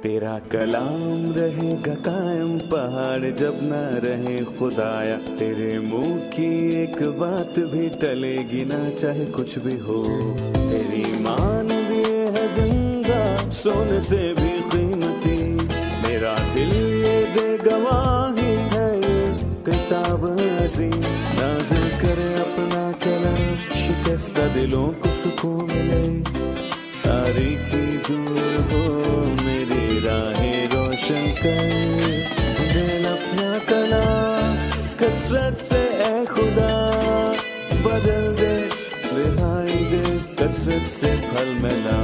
تیرا کلام رہے گا قائم پہاڑ جب نہ رہے خدایا، تیرے منہ کی ایک بات بھی ٹلے گی نہ چاہے کچھ بھی ہو، تیری مان دیے ہے زندہ سونے سے بھی قیمتی، میرا دل یہ دے گواہی ہے یہ کتاب عظیم، نازل کرے اپنا کلام شکستہ دلوں کو سکون ملے، تاریکی دور ہو میری راہیں روشن کر، دل اپنا کلام کثرت سے اے خدا بدل دے، رہائی دے کثرت سے پھل ملا،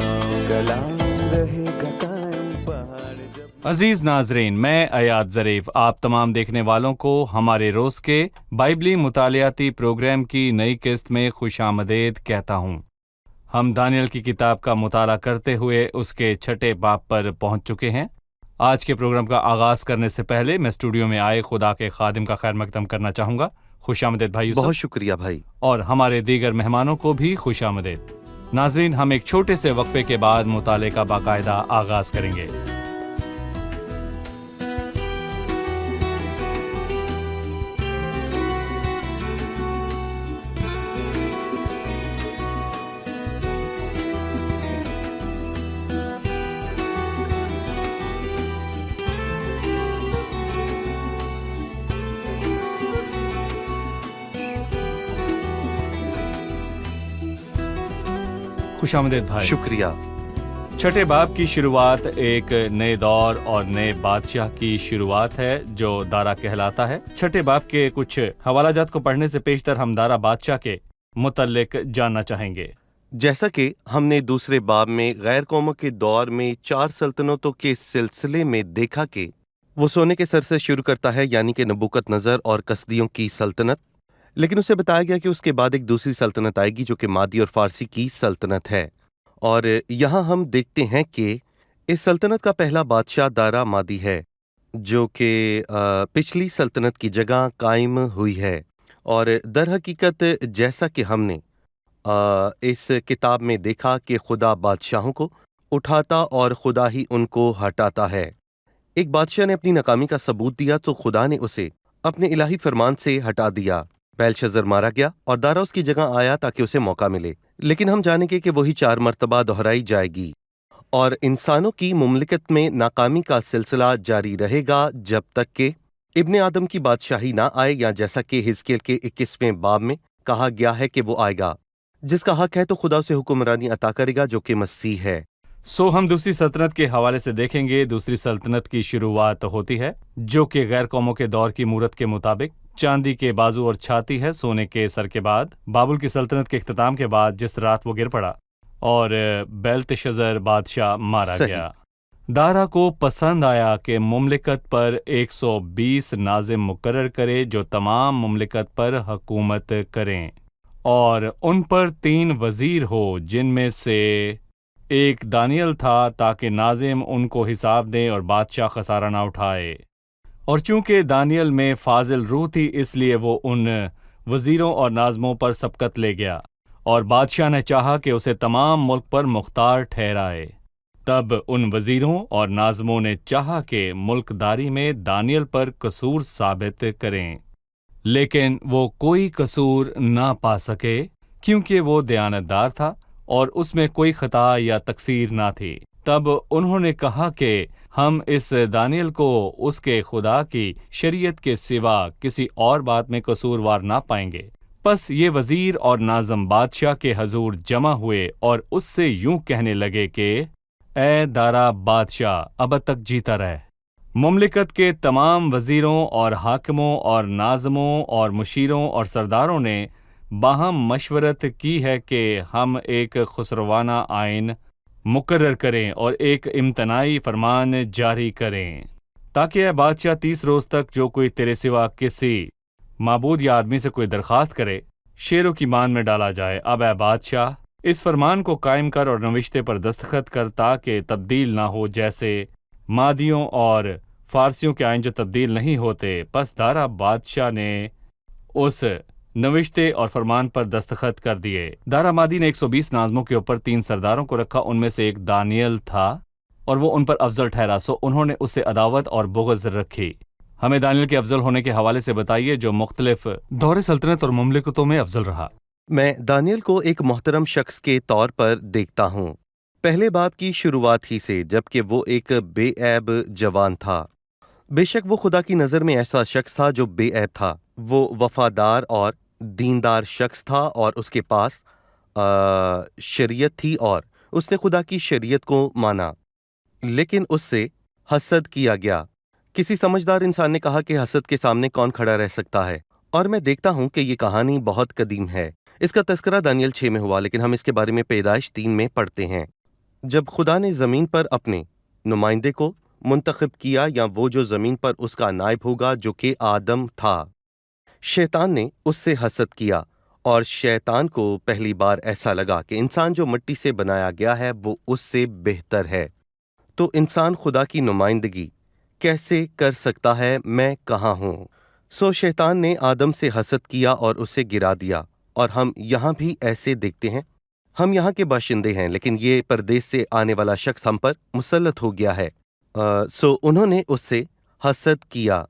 کلام رہے گا قائم پہاڑ جب۔ عزیز ناظرین، میں ایاد ظریف آپ تمام دیکھنے والوں کو ہمارے روز کے بائبلی مطالعاتی پروگرام کی نئی قسط میں خوش آمدید کہتا ہوں۔ ہم دانیل کی کتاب کا مطالعہ کرتے ہوئے اس کے 6 باب پر پہنچ چکے ہیں۔ آج کے پروگرام کا آغاز کرنے سے پہلے میں اسٹوڈیو میں آئے خدا کے خادم کا خیر مقدم کرنا چاہوں گا۔ خوش آمدید بھائی یوسف۔ بہت شکریہ بھائی، اور ہمارے دیگر مہمانوں کو بھی خوش آمدید۔ ناظرین، ہم ایک چھوٹے سے وقفے کے بعد مطالعے کا باقاعدہ آغاز کریں گے۔ خوش آمدید بھائی۔ شکریہ۔ 6 باب کی شروعات ایک نئے دور اور نئے بادشاہ کی شروعات ہے جو دارا کہلاتا ہے۔ 6 باب کے کچھ حوالہ جات کو پڑھنے سے پیشتر ہم دارا بادشاہ کے متعلق جاننا چاہیں گے۔ جیسا کہ ہم نے دوسرے باب میں غیر قوموں کے دور میں 4 سلطنتوں کے سلسلے میں دیکھا کہ وہ سونے کے سر سے شروع کرتا ہے، یعنی کہ نبوکت نظر اور کسدیوں کی سلطنت، لیکن اسے بتایا گیا کہ اس کے بعد ایک دوسری سلطنت آئے گی جو کہ مادی اور فارسی کی سلطنت ہے، اور یہاں ہم دیکھتے ہیں کہ اس سلطنت کا پہلا بادشاہ دارا مادی ہے جو کہ پچھلی سلطنت کی جگہ قائم ہوئی ہے، اور در حقیقت جیسا کہ ہم نے اس کتاب میں دیکھا کہ خدا بادشاہوں کو اٹھاتا اور خدا ہی ان کو ہٹاتا ہے۔ ایک بادشاہ نے اپنی ناکامی کا ثبوت دیا تو خدا نے اسے اپنے الہی فرمان سے ہٹا دیا۔ بیلشزر مارا گیا اور دارا اس کی جگہ آیا تاکہ اسے موقع ملے، لیکن ہم جانیں گے کہ وہی 4 مرتبہ دہرائی جائے گی، اور انسانوں کی مملکت میں ناکامی کا سلسلہ جاری رہے گا جب تک کہ ابن آدم کی بادشاہی نہ آئے، یا جیسا کہ حزقیل کے 21ویں باب میں کہا گیا ہے کہ وہ آئے گا، جس کا حق ہے تو خدا اسے حکمرانی عطا کرے گا جو کہ مسیح ہے۔ ہم دوسری سلطنت کے حوالے سے دیکھیں گے۔ دوسری سلطنت کی شروعات ہوتی ہے جو کہ غیر قوموں کے دور کی مورت کے مطابق چاندی کے بازو اور چھاتی ہے سونے کے سر کے بعد، بابل کی سلطنت کے اختتام کے بعد جس رات وہ گر پڑا اور بیلتشزر بادشاہ مارا گیا۔ دارا کو پسند آیا کہ مملکت پر 120 ناظم مقرر کرے جو تمام مملکت پر حکومت کریں، اور ان پر 3 وزیر ہو جن میں سے ایک دانیل تھا تاکہ ناظم ان کو حساب دیں اور بادشاہ خسارہ نہ اٹھائے، اور چونکہ دانیل میں فاضل روح تھی اس لیے وہ ان وزیروں اور ناظموں پر سبقت لے گیا، اور بادشاہ نے چاہا کہ اسے تمام ملک پر مختار ٹھہرائے۔ تب ان وزیروں اور ناظموں نے چاہا کہ ملک داری میں دانیل پر قصور ثابت کریں، لیکن وہ کوئی قصور نہ پا سکے کیونکہ وہ دیانتدار تھا اور اس میں کوئی خطا یا تقصیر نہ تھی۔ تب انہوں نے کہا کہ ہم اس دانیل کو اس کے خدا کی شریعت کے سوا کسی اور بات میں قصوروار نہ پائیں گے۔ پس یہ وزیر اور ناظم بادشاہ کے حضور جمع ہوئے اور اس سے یوں کہنے لگے کہ اے دارا بادشاہ، اب تک جیتا رہ۔ مملکت کے تمام وزیروں اور حاکموں اور ناظموں اور مشیروں اور سرداروں نے باہم مشورت کی ہے کہ ہم ایک خسروانہ آئین مقرر کریں اور ایک امتناعی فرمان جاری کریں تاکہ اے بادشاہ 30 روز تک جو کوئی تیرے سوا کسی معبود یا آدمی سے کوئی درخواست کرے شیروں کی مان میں ڈالا جائے۔ اب اے بادشاہ اس فرمان کو قائم کر اور نوشتے پر دستخط کر تاکہ تبدیل نہ ہو، جیسے مادیوں اور فارسیوں کے آئین جو تبدیل نہیں ہوتے۔ پس دارا بادشاہ نے اس نوشتے اور فرمان پر دستخط کر دیے۔ دارا مادی نے 120 ناظموں کے اوپر 3 سرداروں کو رکھا، ان میں سے ایک دانیل تھا और वो उन पर अफजल ठहरा, सो उन्होंने उससे अदावत और बुग़्ज़ रखी। हमें दानियल के अफजल होने के हवाले से बताइए जो मुख्तलिफ दौरे सल्तनत और मुमलिकतों में अफजल रहा। मैं दानियल को एक मोहतरम शख्स के तौर पर देखता हूँ, पहले बाब की शुरुआत ही से, जबकि वो एक बेऐब जवान था। बेशक वो खुदा की नज़र में ऐसा शख्स था जो बेऐब था। वो वफादार और दीनदार शख्स था और उसके पास शरीयत थी और उसने खुदा की शरीयत को माना, लेकिन उससे हसद किया गया। किसी समझदार इंसान ने कहा कि हसद के सामने कौन खड़ा रह सकता है, और मैं देखता हूँ कि ये कहानी बहुत कदीम है। इसका तस्करा दानियल 6 में हुआ, लेकिन हम इसके बारे में पैदाइश 3 में पढ़ते हैं। जब खुदा ने ज़मीन पर अपने नुमाइंदे को मुंतखब किया, या वो जो ज़मीन पर उसका नायब होगा, जो कि आदम था, शैतान ने उससे हसद किया, और शैतान को पहली बार ऐसा लगा कि इंसान जो मिट्टी से बनाया गया है वो उससे बेहतर है, तो इंसान खुदा की नुमाइंदगी कैसे कर सकता है, मैं कहाँ हूँ। सो शैतान ने आदम से हसद किया और उसे गिरा दिया, और हम यहाँ भी ऐसे देखते हैं। हम यहाँ के बाशिंदे हैं, लेकिन ये परदेश से आने वाला शख्स हम पर मुसल्लत हो गया है। सो उन्होंने उससे हसद किया,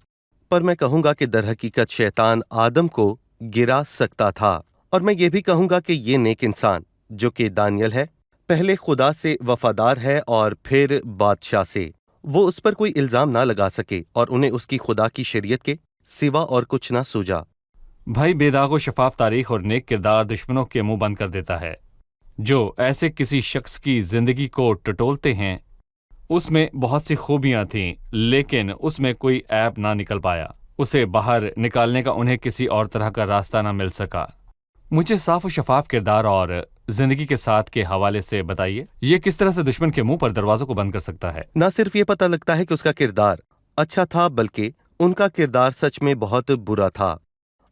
पर मैं कहूँगा कि दरहकीकत शैतान आदम को गिरा सकता था। और मैं ये भी कहूँगा कि ये नेक इंसान जो कि दानियल है, पहले खुदा से वफादार है और फिर बादशाह से। वो उस पर कोई इल्ज़ाम ना लगा सके और उन्हें उसकी खुदा की शरीयत के सिवा और कुछ ना सूझा। भाई, बेदागो शफाफ तारीख और नेक किरदार दुश्मनों के मुंह बंद कर देता है। जो ऐसे किसी शख्स की जिंदगी को टटोलते हैं, उसमें बहुत सी खूबियां थीं, लेकिन उसमें कोई ऐब ना निकल पाया। उसे बाहर निकालने का उन्हें किसी और तरह का रास्ता ना मिल सका। मुझे साफ और शफाफ किरदार और जिंदगी के साथ के हवाले से बताइए, ये किस तरह से दुश्मन के मुंह पर दरवाजों को बंद कर सकता है। न सिर्फ ये पता लगता है कि उसका किरदार अच्छा था, बल्कि उनका किरदार सच में बहुत बुरा था।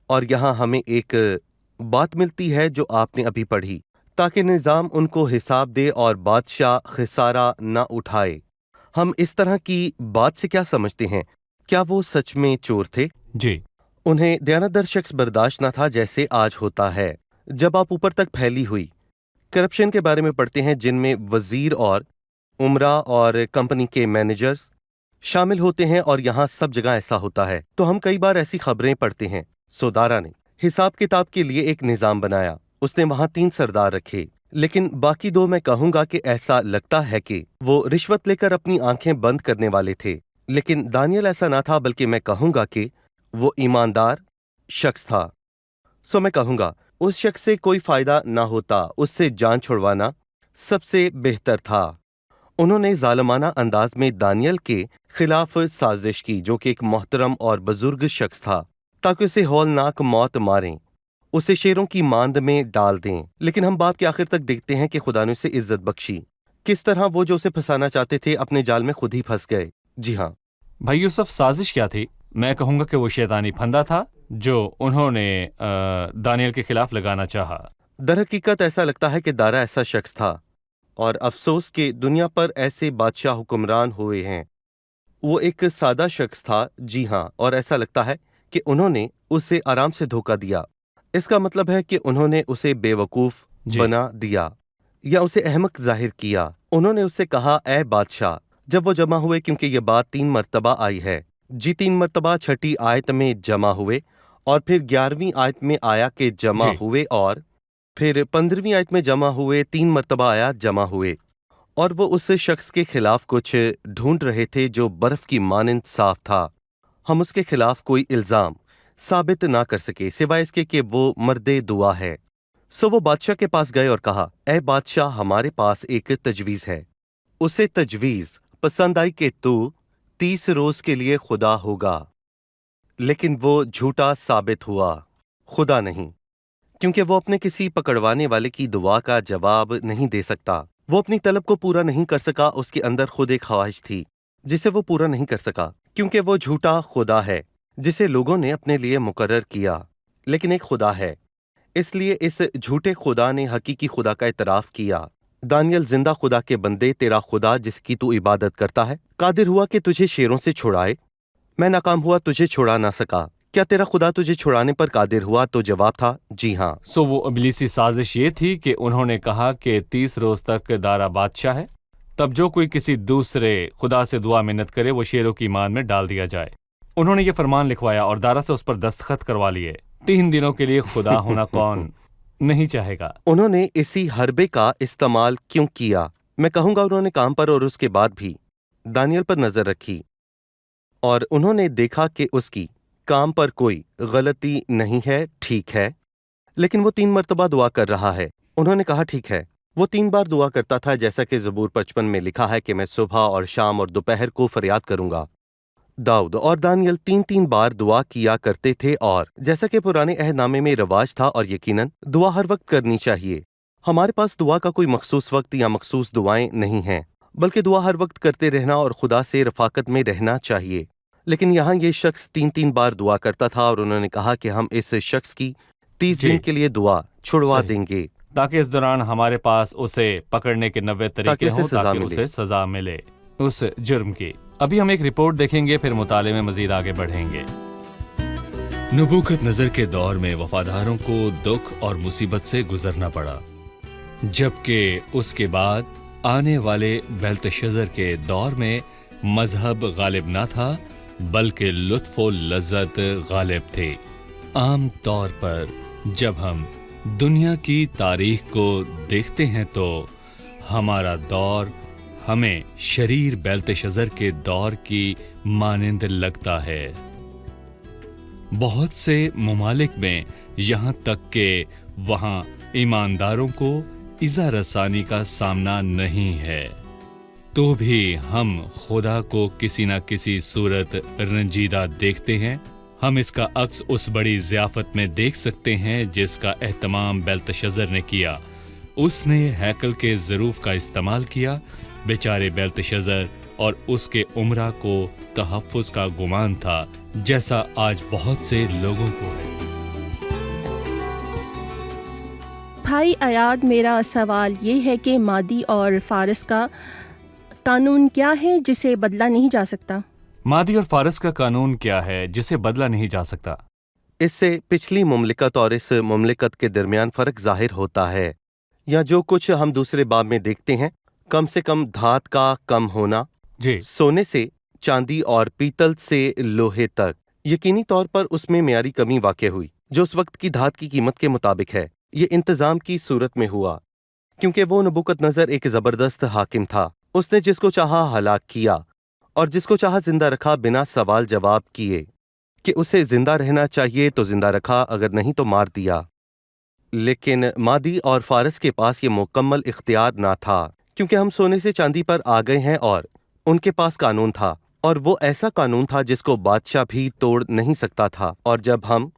और यहाँ हमें एक बात मिलती है जो आपने अभी पढ़ी, ताकि निज़ाम उनको हिसाब दे और बादशाह खिसारा न उठाए। हम इस तरह की बात से क्या समझते हैं? क्या वो सच में चोर थे? जी। उन्हें दयानतदार शख्स बर्दाश्त न था, जैसे आज होता है। जब आप ऊपर तक फैली हुई करप्शन के बारे में पढ़ते हैं, जिनमें वजीर और उमरा और कंपनी के मैनेजर्स शामिल होते हैं, और यहाँ सब जगह ऐसा होता है, तो हम कई बार ऐसी खबरें पढ़ते हैं। सोदारा ने हिसाब किताब के लिए एक निज़ाम बनाया। उसने वहाँ 3 सरदार रखे, लेकिन बाकी 2 मैं कहूँगा कि ऐसा लगता है कि वो रिश्वत लेकर अपनी आंखें बंद करने वाले थे। लेकिन दानियल ऐसा ना था, बल्कि मैं कहूँगा कि वो ईमानदार शख्स था। सो मैं कहूँगा उस शख्स से कोई फ़ायदा ना होता, उससे जान छुड़वाना सबसे बेहतर था। उन्होंने ज़ालिमाना अंदाज में दानियल के खिलाफ साजिश की, जो कि एक मोहतरम और बुजुर्ग शख्स था, ताकि उसे हौलनाक मौत मारें, उसे शेरों की मांद में डाल दें। लेकिन हम बाप के आखिर तक देखते हैं कि खुदा ने उसे इज्जत बख्शी। किस तरह वो जो उसे फंसाना चाहते थे, अपने जाल में खुद ही फंस गए। जी हाँ भाई यूसुफ, साजिश क्या थी? मैं कहूँगा कि वो शैतानी फंदा था जो उन्होंने दानियल के खिलाफ लगाना चाहा। दरहकीकत ऐसा लगता है कि दारा ऐसा शख्स था, और अफसोस कि दुनिया पर ऐसे बादशाह हुक्मरान हुए हैं। वो एक सादा शख्स था, जी हाँ, और ऐसा लगता है कि उन्होंने उसे आराम से धोखा दिया। इसका मतलब है कि उन्होंने उसे बेवकूफ़ बना दिया या उसे अहमक जाहिर किया। उन्होंने उससे कहा, ए बादशाह, जब वो जमा हुए, क्योंकि ये बात 3 मरतबा आई है। जी, 3 मरतबा 6ठी आयत में जमा हुए, और फिर 11वीं आयत में आया कि जमा हुए, और फिर 15वीं आयत में जमा हुए। 3 मरतबा आया जमा हुए, और वो उस शख्स के खिलाफ कुछ ढूंढ रहे थे जो बर्फ की मानंद साफ था। हम उसके खिलाफ कोई इल्ज़ाम साबित ना कर सके, सिवाय इसके कि वो मर्दे दुआ है। सो वो बादशाह के पास गए और कहा, ए बादशाह, हमारे पास एक तजवीज़ है। उसे तजवीज़ पसंद आई कि तू 30 रोज़ के लिए खुदा होगा, लेकिन वो झूठा साबित हुआ, खुदा नहीं, क्योंकि वो अपने किसी पकड़वाने वाले की दुआ का जवाब नहीं दे सकता। वो अपनी तलब को पूरा नहीं कर सका। उसके अंदर खुद एक ख्वाहिश थी जिसे वो पूरा नहीं कर सका, क्योंकि वो झूठा खुदा है जिसे लोगों ने अपने लिए मुकर्रर किया। लेकिन एक खुदा है, इसलिए इस झूठे खुदा ने हकीकी खुदा का इतराफ़ किया। दानियल, जिंदा खुदा के बंदे, तेरा खुदा जिसकी तू इबादत करता है कादिर हुआ कि तुझे शेरों से छुड़ाए। मैं नाकाम हुआ, तुझे छुड़ा ना सका। क्या तेरा खुदा तुझे छुड़ाने पर कादिर हुआ? तो जवाब था, जी हाँ। सो वो इब्लीसी साजिश ये थी कि उन्होंने कहा कि 30 रोज तक दारा बादशाह है, तब जो कोई किसी दूसरे खुदा से दुआ मिन्नत करे वो शेरों की मान में डाल दिया जाए। उन्होंने ये फरमान लिखवाया और दारा से उस पर दस्तखत करवा लिए। 3 दिनों के लिए खुदा होना कौन नहीं चाहेगा? उन्होंने इसी हरबे का इस्तेमाल क्यों किया? मैं कहूंगा उन्होंने काम पर और उसके बाद भी दानियल पर नजर रखी और उन्होंने देखा कि उसकी काम पर कोई गलती नहीं है, ठीक है, लेकिन वो 3 मर्तबा दुआ कर रहा है। उन्होंने कहा ठीक है, वो 3 बार दुआ करता था, जैसा कि ज़बूर 55 में लिखा है कि मैं सुबह और शाम और दोपहर को फरियाद करूंगा। दाऊद और दानियल 3-3 बार दुआ किया करते थे, और जैसा कि पुराने अहदनामे में रिवाज था, और यकीनन दुआ हर वक्त करनी चाहिए। हमारे पास दुआ का कोई मखसूस वक्त या मखसूस दुआएं नहीं हैं, बल्कि दुआ हर वक्त करते रहना और खुदा से रफाकत में रहना चाहिए। लेकिन यहाँ ये शख्स 3-3 बार दुआ करता था, और उन्होंने कहा कि हम इस शख्स की 30 जी। दिन के लिए दुआ छुड़वा सही। देंगे ताकि इस दौरान हमारे पास उसे पकड़ने के 90 ताकि तरीके उसे हों, सजा ताकि मिले। उसे सजा मिले उस जुर्म की। अभी हम एक रिपोर्ट देखेंगे, फिर मुताले में मजीद आगे बढ़ेंगे। नबूकत-नज़र के दौर में वफादारों को दुख और मुसीबत से गुजरना पड़ा, जबकि उसके बाद आने वाले बेल्तशज़र के दौर में मजहब गालिब ना था, बल्कि लुत्फ और लज्जत गालिब थे। आम तौर पर जब हम दुनिया की तारीख को देखते हैं तो हमारा दौर हमें शरीर बेल्तशज़र के दौर की मानिंद लगता है। बहुत से ममालिक में यहाँ तक कि वहाँ ईमानदारों को इज़ा रसानी का सामना नहीं है, तो भी हम खुदा को किसी न किसी सूरत रंजीदा देखते हैं। हम इसका अक्स उस बड़ी ज़ियाफ़त में देख सकते हैं जिसका एहतमाम बेल्तशज़र ने किया। उसने हैकल के ज़रूफ़ का इस्तेमाल किया। बेचारे बेल्तशज़र और उसके उमरा को तहफ़्फ़ुज़ का गुमान था, जैसा आज बहुत से लोगों को है। भाई अयाद, मेरा सवाल ये है कि मादी और फ़ारस का कानून क्या है जिसे बदला नहीं जा सकता? मादी और फ़ारस का कानून क्या है जिसे बदला नहीं जा सकता? इससे पिछली मुमलिकत और इस मुमलिकत के दरमियान फ़र्क ज़ाहिर होता है, या जो कुछ हम दूसरे बाब में देखते हैं, कम से कम धात का कम होना, जी। सोने से चांदी और पीतल से लोहे तक। यकीनी तौर पर उसमें मेयारी कमी वाक़ हुई, जो उस वक्त की धात की कीमत के मुताबिक है। ये इंतज़ाम की सूरत में हुआ, क्योंकि वो नबूकतनज़र एक ज़बरदस्त हाकिम था। उसने जिसको चाहा हलाक किया और जिसको चाहा जिंदा रखा, बिना सवाल जवाब किए कि उसे जिंदा रहना चाहिए तो जिंदा रखा, अगर नहीं तो मार दिया। लेकिन मादी और फ़ारस के पास ये मुकम्मल इख्तियार ना था, क्योंकि हम सोने से चांदी पर आ गए हैं और उनके पास कानून था, और वो ऐसा कानून था जिसको बादशाह भी तोड़ नहीं सकता था। और जब हम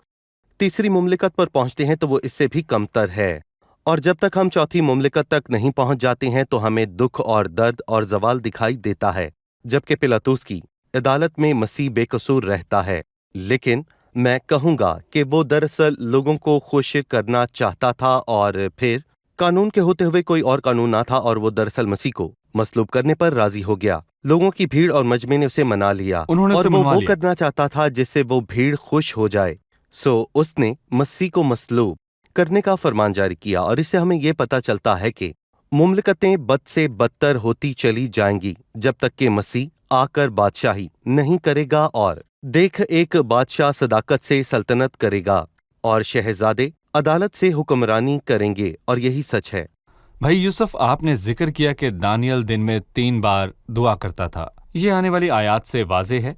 तीसरी मुमलिकत पर पहुंचते हैं तो वो इससे भी कमतर है, और जब तक हम चौथी मुमलिकत तक नहीं पहुंच जाते हैं तो हमें दुख और दर्द और जवाल दिखाई देता है, जबकि पिलातुस की अदालत में मसीह बेकसूर रहता है। लेकिन मैं कहूँगा कि वो दरअसल लोगों को खुश करना चाहता था, और फिर कानून के होते हुए कोई और कानून ना था, और वो दरअसल मसीह को मसलूब करने पर राजी हो गया। लोगों की भीड़ और मजमे ने उसे मना लिया, उन्होंने और उसे वो मनवा वो लिया। करना चाहता था जिससे वो भीड़ खुश हो जाए। सो उसने मसीह को मसलूब करने का फरमान जारी किया, और इससे हमें ये पता चलता है कि मुमलिकतें बद से बदतर होती चली जाएंगी जब तक कि मसीह आकर बादशाही नहीं करेगा। और देख, एक बादशाह सदाकत से सल्तनत करेगा और शहजादे अदालत से हुक्मरानी करेंगे, और यही सच है। भाई यूसुफ, आपने जिक्र किया कि दानियल दिन में 3 बार दुआ करता था। ये आने वाली आयत से वाज़े है,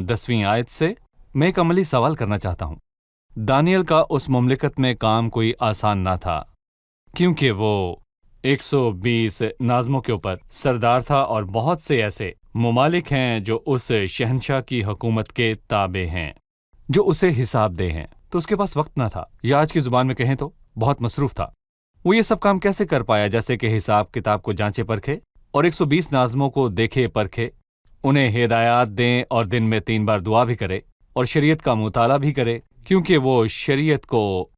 10वीं आयत से। मैं एक अमली सवाल करना चाहता हूँ। दानियल का उस मुमलिकत में काम कोई आसान ना था, क्योंकि वो 120 नाज़मों के ऊपर सरदार था, और बहुत से ऐसे ममालिक हैं जो उस शहनशाह की हुकूमत के ताबे हैं, जो उसे हिसाब दे हैं। तो उसके पास वक्त ना था, या आज की ज़ुबान में कहें तो बहुत मसरूफ़ था। वो ये सब काम कैसे कर पाया, जैसे कि हिसाब किताब को जांचे परखे और 120 नाज़मों को देखे परखे, उन्हें हिदायत दें, और दिन में 3 बार दुआ भी करे और शरीयत का मुताला भी करे, क्योंकि वो शरीयत को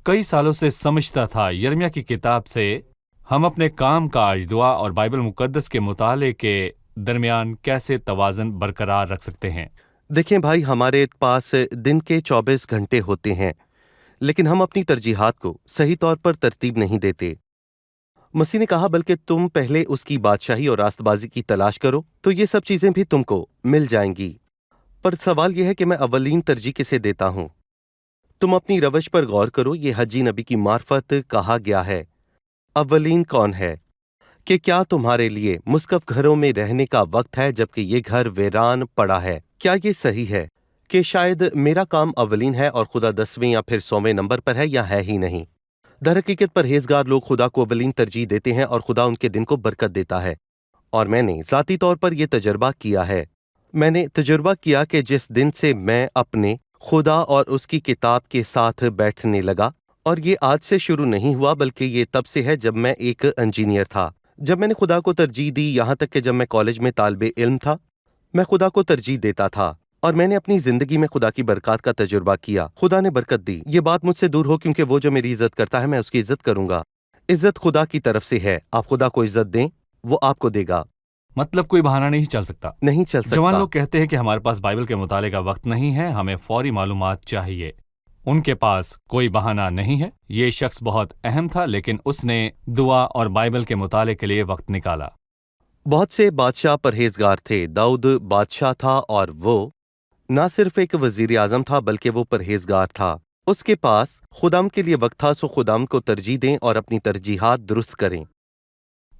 कई सालों से समझता था। यिर्मयाह की किताब से हम अपने काम काज, दुआ और बाइबल मुकद्दस के मुताले के दरमियान कैसे तवाज़न बरकरार रख सकते हैं? देखें भाई, हमारे पास दिन के 24 घंटे होते हैं, लेकिन हम अपनी तरजीहात को सही तौर पर तरतीब नहीं देते। मसीह ने कहा, बल्कि तुम पहले उसकी बादशाही और रास्तबाजी की तलाश करो तो ये सब चीजें भी तुमको मिल जाएंगी। पर सवाल यह है कि मैं अव्वलीन तरजीह किसे देता हूं। तुम अपनी रवश पर गौर करो, ये हज्जी नबी की मार्फत कहा गया है। अव्वलीन कौन है? कि क्या तुम्हारे लिए मुस्कफ घरों में रहने का वक्त है जबकि ये घर वीरान पड़ा है? क्या ये सही है कि शायद मेरा काम अव्वलीन है और खुदा 10वें या फिर 100वें नंबर पर है, या है ही नहीं? दरहकीकत परहेजगार लोग खुदा को अव्वलीन तरजीह देते हैं और खुदा उनके दिन को बरकत देता है। और मैंने ज़ाती तौर पर यह तजर्बा किया है। मैंने तजुर्बा किया कि जिस दिन से मैं अपने खुदा और उसकी किताब के साथ बैठने लगा, और ये आज से शुरू नहीं हुआ बल्कि ये तब से है जब मैं एक इंजीनियर था, जब मैंने खुदा को तरजीह दी, यहाँ तक कि जब मैं कॉलेज में तालिबे इल्म था, मैं खुदा को तरजीह देता था और मैंने अपनी जिंदगी में खुदा की बरकत का तजुर्बा किया। खुदा ने बरकत दी। ये बात मुझसे दूर हो, क्योंकि वो जो मेरी इज्जत करता है मैं उसकी इज्जत करूंगा। इज्जत खुदा की तरफ से है। आप खुदा को इज्जत दें, वो आपको देगा। मतलब कोई बहाना नहीं चल सकता। नहीं चल सकता। जवान लोग कहते हैं कि हमारे पास बाइबल के मुताले का वक्त नहीं है, हमें फौरी मालूमात चाहिए। उनके पास कोई बहाना नहीं है। ये शख्स बहुत अहम था, लेकिन उसने दुआ और बाइबल के मुताले के लिए वक्त निकाला। बहुत से बादशाह परहेजगार थे। दाऊद बादशाह था और वो ना सिर्फ एक वजीर आजम था बल्कि वो परहेजगार था। उसके पास खुदाम के लिए वक्त था, सो खुदाम को तरजीह दें और अपनी तरजीहात दुरुस्त करें।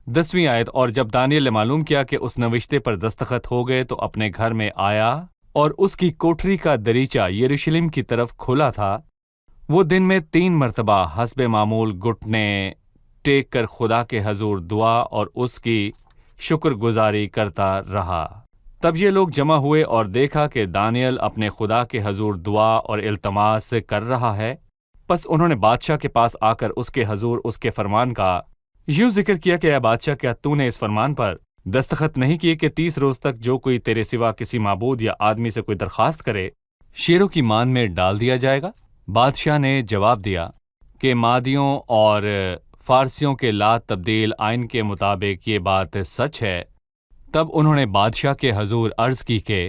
10वीं आयत, और जब दानियल ने मालूम किया कि उस नविश्ते पर दस्तखत हो गए तो अपने घर में आया और उसकी कोठरी का दरीचा यरूशलेम की तरफ खुला था। वो दिन में 3 मरतबा हस्बे मामूल घुटने टेक कर खुदा के हजूर दुआ और उसकी शुक्रगुजारी करता रहा। तब ये लोग जमा हुए और देखा कि दानियल अपने खुदा के हजूर दुआ और इल्तमास कर रहा है। बस उन्होंने बादशाह के पास आकर उसके हजूर उसके फरमान का यूं जिक्र किया कि ऐ बादशाह, क्या तूने इस फरमान पर दस्तखत नहीं किए कि 30 रोज तक जो कोई तेरे सिवा किसी माबूद या आदमी से कोई दरखास्त करे, शेरों की मान में डाल दिया जाएगा? बादशाह ने जवाब दिया कि मादियों और फारसियों के ला तब्दील आइन के मुताबिक ये बात सच है। तब उन्होंने बादशाह के हजूर अर्ज की कि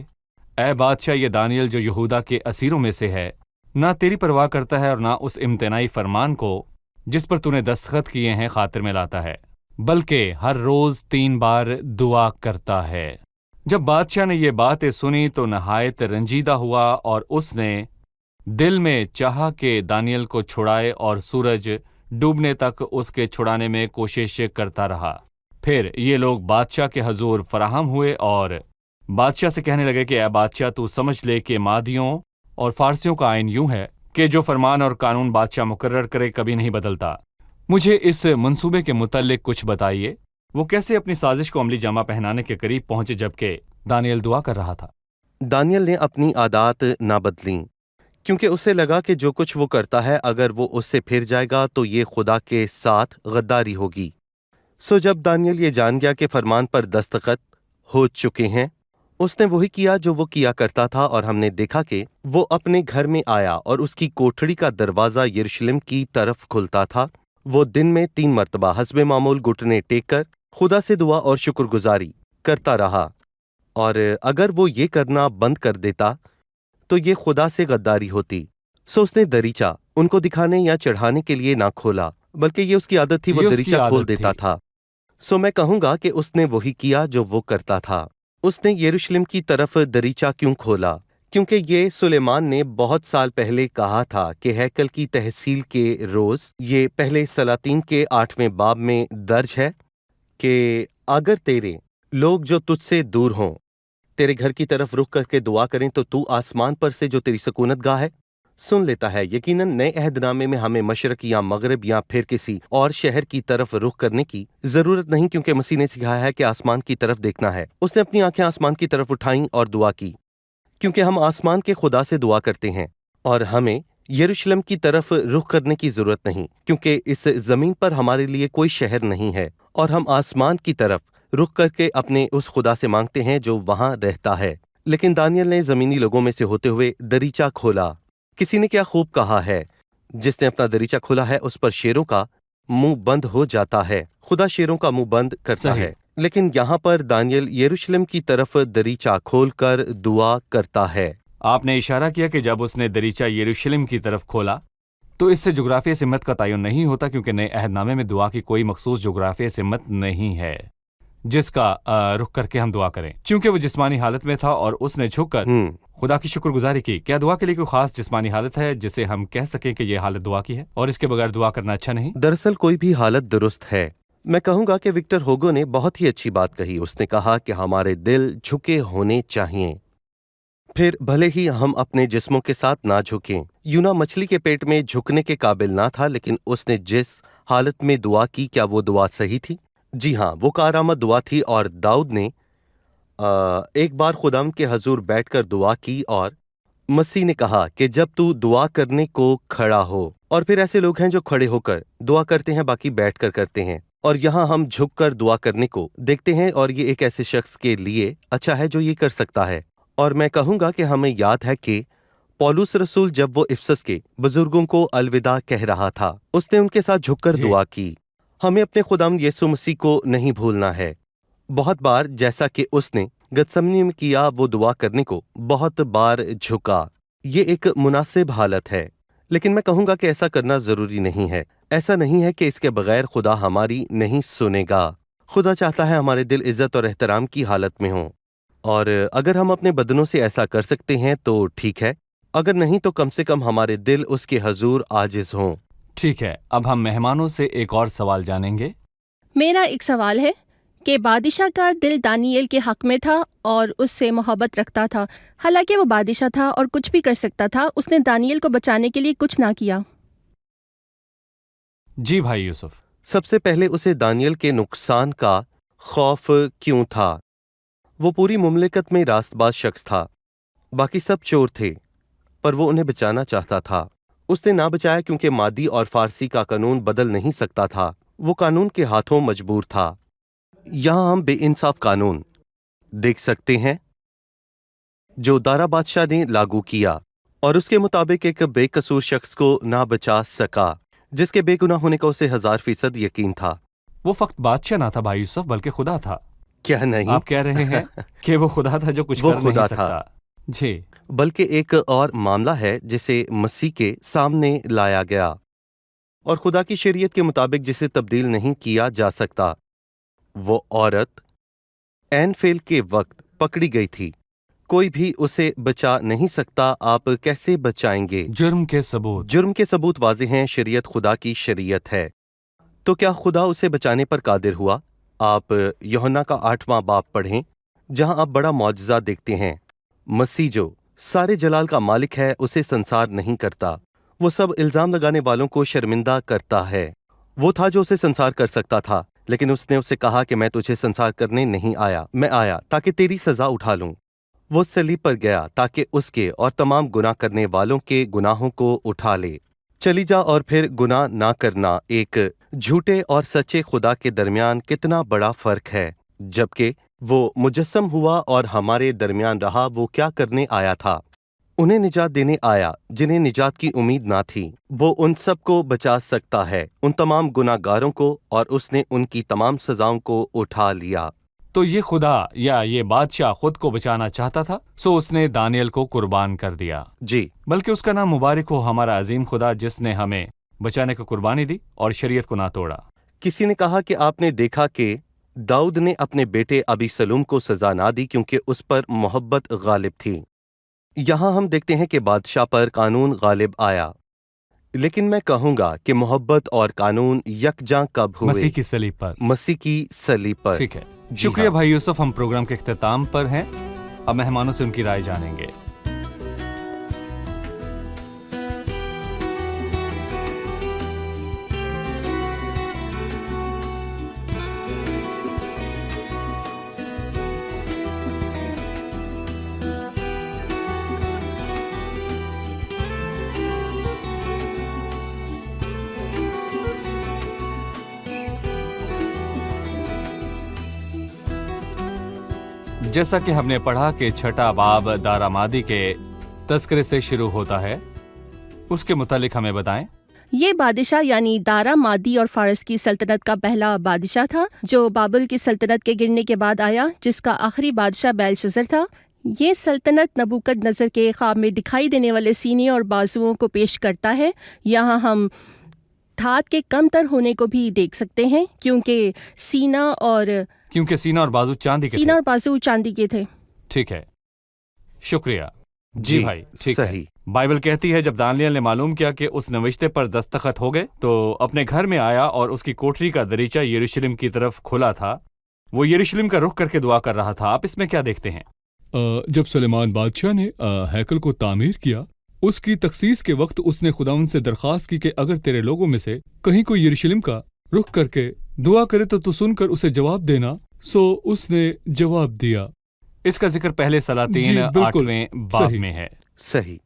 ऐ बादशाह, ये दानियल जो यहूदा के असीरों में से है, ना तेरी परवाह करता है और ना उस इम्तनाई फरमान को जिस पर तूने दस्तखत किए हैं खातिर में लाता है, बल्कि हर रोज 3 बार दुआ करता है। जब बादशाह ने ये बातें सुनी तो नहायत रंजीदा हुआ और उसने दिल में चाहा कि दानियल को छुड़ाए और सूरज डूबने तक उसके छुड़ाने में कोशिश करता रहा। फिर ये लोग बादशाह के हजूर फराहम हुए और बादशाह से कहने लगे कि ऐ बादशाह, तू समझ ले कि मादियों और फारसियों का आइन यूं है कि जो फरमान और कानून बादशाह मुकर्रर करे कभी नहीं बदलता। मुझे इस मंसूबे के मुतल्लिक कुछ बताइए। वो कैसे अपनी साजिश को अमली जामा पहनाने के करीब पहुंचे जबकि दानियल दुआ कर रहा था। दानियल ने अपनी आदत ना बदली, क्योंकि उसे लगा कि जो कुछ वो करता है अगर वो उससे फिर जाएगा तो ये खुदा के साथ गद्दारी होगी। सो जब दानियल ये जान गया कि फरमान पर दस्तखत हो चुके हैं, उसने वही किया जो वो किया करता था, और हमने देखा कि वो अपने घर में आया और उसकी कोठड़ी का दरवाज़ा यरूशलेम की तरफ खुलता था। वो दिन में 3 मरतबा हस्बे मामूल घुटने टेक कर खुदा से दुआ और शुक्रगुजारी करता रहा, और अगर वो ये करना बंद कर देता तो ये खुदा से गद्दारी होती। सो उसने दरीचा उनको दिखाने या चढ़ाने के लिए ना खोला, बल्कि ये उसकी आदत थी, वो दरीचा खोल देता था। सो मैं कहूँगा कि उसने वही किया जो वो करता था। उसने यरूशलेम की तरफ दरीचा क्यों खोला? क्योंकि ये सुलेमान ने बहुत साल पहले कहा था कि हैकल की तहसील के रोज़, ये पहले सलातीन के 8वें बाब में दर्ज है कि अगर तेरे लोग जो तुझसे दूर हों तेरे घर की तरफ रुख करके दुआ करें तो तू आसमान पर से जो तेरी सकूनत गाह है सुन लेता है। यकीनन नए अहदनामे में हमें मशरक या मगरब या फिर किसी और शहर की तरफ रुख करने की जरूरत नहीं, क्योंकि मसीह ने सिखाया है कि आसमान की तरफ देखना है। उसने अपनी आंखें आसमान की तरफ उठाईं और दुआ की, क्योंकि हम आसमान के खुदा से दुआ करते हैं और हमें यरूशलेम की तरफ रुख करने की जरूरत नहीं, क्योंकि इस जमीन पर हमारे लिए कोई शहर नहीं है, और हम आसमान की तरफ रुख करके अपने उस खुदा से मांगते हैं जो वहां रहता है। लेकिन दानियल ने जमीनी लोगों में से होते हुए दरीचा खोला। किसी ने क्या खूब कहा है, जिसने अपना दरीचा खोला है उस पर शेरों का मुंह बंद हो जाता है। खुदा शेरों का मुंह बंद करता है, लेकिन यहाँ पर दानियल यरूशलेम की तरफ दरीचा खोलकर दुआ करता है। आपने इशारा किया कि जब उसने दरीचा यरूशलेम की तरफ खोला तो इससे जुग्राफिया सिमत का तयन नहीं होता, क्योंकि नए अहदनामे में दुआ की कोई मखसूस जुग्राफिया सिमत नहीं है जिसका रुख करके हम दुआ करें। चूंकि वो जिस्मानी हालत में था और उसने झुककर खुदा की शुक्रगुजारी की, क्या दुआ के लिए कोई खास जिस्मानी हालत है जिसे हम कह सकें कि यह हालत दुआ की है और इसके बगैर दुआ करना अच्छा नहीं? दरअसल कोई भी हालत दुरुस्त है। मैं कहूंगा कि विक्टर हुगो ने बहुत ही अच्छी बात कही। उसने कहा कि हमारे दिल झुके होने चाहिए, फिर भले ही हम अपने जिस्मों के साथ ना झुकें। यूना मछली के पेट में झुकने के काबिल ना था, लेकिन उसने जिस हालत में दुआ की, क्या वो दुआ सही थी? जी हाँ, वो कारआमद दुआ थी। और दाऊद ने एक बार खुदावंद के हजूर बैठकर दुआ की और मसीह ने कहा कि जब तू दुआ करने को खड़ा हो, और फिर ऐसे लोग हैं जो खड़े होकर दुआ करते हैं, बाकी बैठकर करते हैं, और यहाँ हम झुककर दुआ करने को देखते हैं, और ये एक ऐसे शख्स के लिए अच्छा है जो ये कर सकता है। और मैं कहूँगा कि हमें याद है कि पौलुस रसूल जब वो इफसस के बुजुर्गों को अलविदा कह रहा था, उसने उनके साथ झुककर दुआ की। हमें अपने खुदावंद यीशु मसीह को नहीं भूलना है। बहुत बार जैसा कि उसने गतसमनी में किया, वो दुआ करने को बहुत बार झुका। ये एक मुनासिब हालत है, लेकिन मैं कहूँगा कि ऐसा करना ज़रूरी नहीं है। ऐसा नहीं है कि इसके बगैर खुदा हमारी नहीं सुनेगा। खुदा चाहता है हमारे दिल इज़्ज़त और एहतराम की हालत में हों, और अगर हम अपने बदनों से ऐसा कर सकते हैं तो ठीक है, अगर नहीं तो कम से कम हमारे दिल उसके हजूर आजिज हों। ठीक है, अब हम मेहमानों से एक और सवाल जानेंगे। मेरा एक सवाल है कि बादशाह का दिल दानियल के हक में था और उससे मोहब्बत रखता था। हालांकि वो बादशाह था और कुछ भी कर सकता था, उसने दानियल को बचाने के लिए कुछ ना किया। जी भाई यूसुफ। सबसे पहले उसे दानियल के नुकसान का खौफ क्यों था? वो पूरी मुमलिकत में रास्तबाज शख्स था। बाकी सब चोर थे, पर वो उन्हें बचाना चाहता था। उसने ना बचाया क्योंकि मादी और फारसी का कानून बदल नहीं सकता था। वो कानून के हाथों मजबूर था। यहाँ हम बेइंसाफ कानून देख सकते हैं जो दारा बादशाह ने लागू किया, और उसके मुताबिक एक बेकसूर शख्स को ना बचा सका, जिसके बेगुनाह होने का उसे 1000% यकीन था। वो फक्त बादशाह ना था भाई यूसुफ, बल्कि खुदा था। क्या नहीं? आप कह रहे हैं कि वो खुदा था जो कुछ वो कर खुदा नहीं था। सकता। जी, बल्कि एक और मामला है जिसे मसीह के सामने लाया गया, और खुदा की शरीयत के मुताबिक जिसे तब्दील नहीं किया जा सकता। वो औरत ऐन फेल के वक्त पकड़ी गई थी। कोई भी उसे बचा नहीं सकता। आप कैसे बचाएंगे? जुर्म के सबूत। जुर्म के सबूत वाज़ेह हैं। शरीयत खुदा की शरीयत है, तो क्या खुदा उसे बचाने पर कादिर हुआ? आप यूहन्ना का 8वां बाब पढ़ें, जहां आप बड़ा मौजज़ा देखते हैं। मसीह जो सारे जलाल का मालिक है, उसे संसार नहीं करता। वो सब इल्ज़ाम लगाने वालों को शर्मिंदा करता है। वो था जो उसे संसार कर सकता था, लेकिन उसने उसे कहा कि मैं तुझे संसार करने नहीं आया, मैं आया ताकि तेरी सज़ा उठा लूं। वो सलीब पर गया ताकि उसके और तमाम गुनाह करने वालों के गुनाहों को उठा ले। चली जा और फिर गुनाह ना करना। एक झूठे और सच्चे खुदा के दरमियान कितना बड़ा फर्क है। जबकि वो मुजस्सम हुआ और हमारे दरमियान रहा, वो क्या करने आया था? उन्हें निजात देने आया जिन्हें निजात की उम्मीद ना थी। वो उन सब को बचा सकता है, उन तमाम गुनाहगारों को, और उसने उनकी तमाम सजाओं को उठा लिया। तो ये खुदा या ये बादशाह खुद को बचाना चाहता था, सो उसने दानियल को कुर्बान कर दिया। जी, बल्कि उसका नाम मुबारक हो, हमारा अजीम खुदा, जिसने हमें बचाने को कुर्बानी दी और शरीयत को ना तोड़ा। किसी ने कहा कि आपने देखा कि दाऊद ने अपने बेटे अबीसलूम को सजा ना दी क्योंकि उस पर मोहब्बत गालिब थी। यहाँ हम देखते हैं कि बादशाह पर कानून गालिब आया, लेकिन मैं कहूँगा कि मोहब्बत और कानून यकजां कब हुए? मसीह की सलीब पर। मसीह की सलीब पर। ठीक है, जी शुक्रिया हाँ। भाई यूसुफ। हम प्रोग्राम के इख्तिताम पर हैं। अब मेहमानों से उनकी राय जानेंगे। जैसा कि हमने पढ़ा कि छठा बाब दारामादी के तस्करे से शुरू होता है, उसके मुतालिक हमें बताएं। ये बादशाह यानी दारा मादी और फारस की सल्तनत का पहला बादशाह था, जो बाबुल की सल्तनत के गिरने के बाद आया, जिसका आखिरी बादशाह बेलशज़र था। یہ سلطنت نبوکد نظر کے خواب میں دکھائی دینے والے سینے اور بازوؤں کو پیش کرتا ہے۔ یہاں ہم دھات کے کم تر ہونے کو بھی دیکھ سکتے ہیں کیونکہ سینہ اور بازو چاندی کے سینہ اور بازو چاندی کے تھے۔ ٹھیک ہے، شکریہ جی بھائی، ٹھیک ہے۔ صحیح۔ بائبل کہتی ہے جب دانیال نے معلوم کیا کہ اس نوشتے پر دستخط ہو گئے تو اپنے گھر میں آیا اور اس کی کوٹری کا دریچہ یروشلم کی طرف کھلا تھا۔ وہ یروشلم کا رخ کر کے دعا کر رہا تھا۔ آپ اس میں کیا دیکھتے ہیں؟ جب سلیمان بادشاہ نے ہیکل کو تعمیر کیا، اس کی تخصیص کے وقت اس نے خداوند سے درخواست کی کہ اگر تیرے لوگوں میں سے کہیں کوئی یروشلم کا رخ کر کے دعا کرے تو سن کر اسے جواب دینا۔ سو اس نے جواب دیا۔ اس کا ذکر پہلے سلاطین جی، بالکل 8ویں باب صحیح۔ میں ہے۔ صحیح۔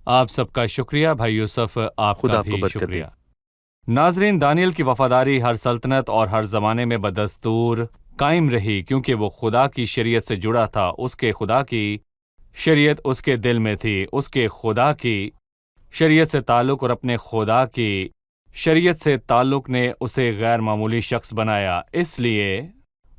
آپ سب کا شکریہ بھائی یوسف، آپ خدا کا آپ کو بھی برکت شکریہ۔ دے۔ ناظرین، دانیال کی وفاداری ہر سلطنت اور ہر زمانے میں بدستور قائم رہی کیونکہ وہ خدا کی شریعت سے جڑا تھا۔ اس کے خدا کی شریعت اس کے دل میں تھی۔ اس کے خدا کی شریعت سے تعلق اور اپنے خدا کی شریعت سے تعلق نے اسے غیر معمولی شخص بنایا، اس لیے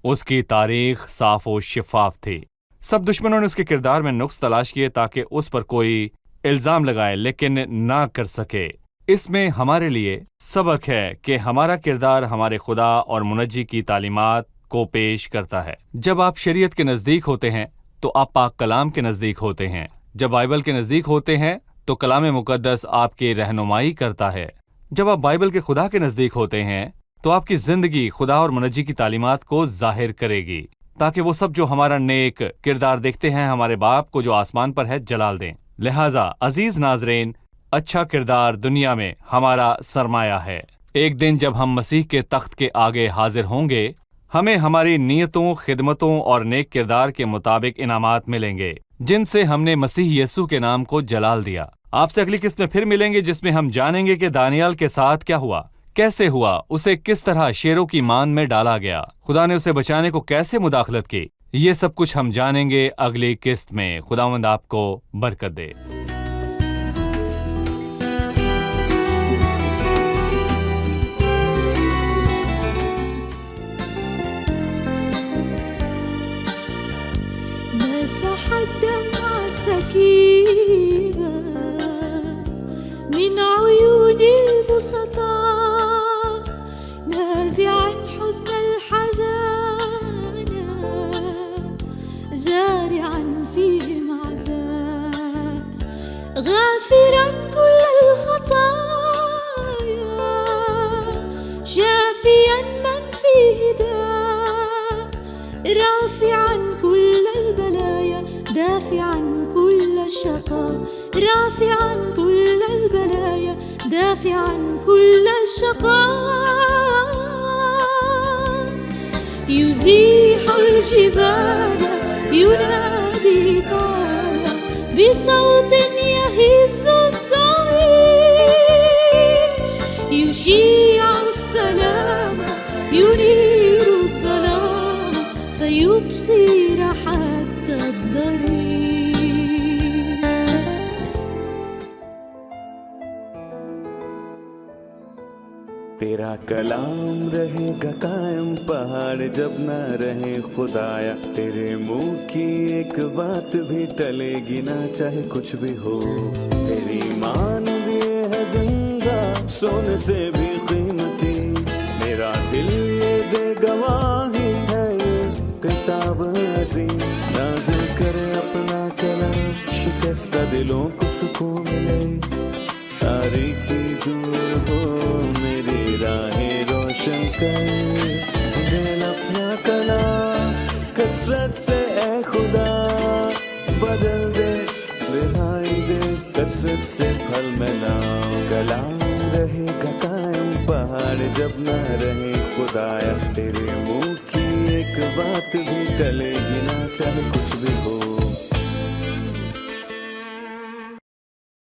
اس کی تاریخ صاف و شفاف تھی۔ سب دشمنوں نے اس کے کردار میں نقص تلاش کیے تاکہ اس پر کوئی الزام لگائے، لیکن نہ کر سکے۔ اس میں ہمارے لیے سبق ہے کہ ہمارا کردار ہمارے خدا اور منجی کی تعلیمات کو پیش کرتا ہے۔ جب آپ شریعت کے نزدیک ہوتے ہیں تو آپ پاک کلام کے نزدیک ہوتے ہیں۔ جب بائبل کے نزدیک ہوتے ہیں تو کلام مقدس آپ کی رہنمائی کرتا ہے۔ جب آپ بائبل کے خدا کے نزدیک ہوتے ہیں تو آپ کی زندگی خدا اور منجی کی تعلیمات کو ظاہر کرے گی تاکہ وہ سب جو ہمارا نیک کردار دیکھتے ہیں ہمارے باپ کو جو آسمان پر ہے جلال دیں۔ لہٰذا عزیز ناظرین، اچھا کردار دنیا میں ہمارا سرمایہ ہے۔ ایک دن جب ہم مسیح کے تخت کے آگے حاضر ہوں گے، ہمیں ہماری نیتوں، خدمتوں اور نیک کردار کے مطابق انعامات ملیں گے جن سے ہم نے مسیح یسوع کے نام کو جلال دیا۔ آپ سے اگلی قسط میں پھر ملیں گے جس میں ہم جانیں گے کہ دانیال کے ساتھ کیا ہوا، کیسے ہوا، اسے کس طرح شیروں کی مان میں ڈالا گیا، خدا نے اسے بچانے کو کیسے مداخلت کی۔ یہ سب کچھ ہم جانیں گے اگلی قسط میں۔ خداوند آپ کو برکت دے۔ مسح الدمع سكيبا من عيون البسطاء نازعا حزن الحزان زارعا فيهم عذاب غافرا كل الخطايا شافيا من فيه داء رافعا كل البلايا دافعا كل الشقاء رافعا كل البلايا دافعا كل الشقاء يزيح الجبال ينادي تعالى بصوت يهز الضمير يشيع السلام ينير الظلام فيبصر حتى الضرير تیرا کلام رہے گا قائم پہاڑ جب نہ رہے خدایا، تیرے منہ کی ایک بات بھی ٹلے گی نہ چاہے کچھ بھی ہو، تیری مان دیے ہے زندہ سونے سے بھی قیمتی، میرا دل یہ دے گواہی ہے یہ کتاب عظیم، نازل کرے اپنا کلام شکستہ دلوں کو سکون ملے، تاریکی دور ہو میری راہیں روشن کر، دل اپنا کلام کثرت سے اے خدا بدل دے، رہائی دے کثرت سے پھل میں نام، کلام رہے گا قائم پہاڑ جب نہ رہے خدایا، تیرے منہ کی ایک بات بھی ٹلے گی نہ چاہے کچھ بھی ہو۔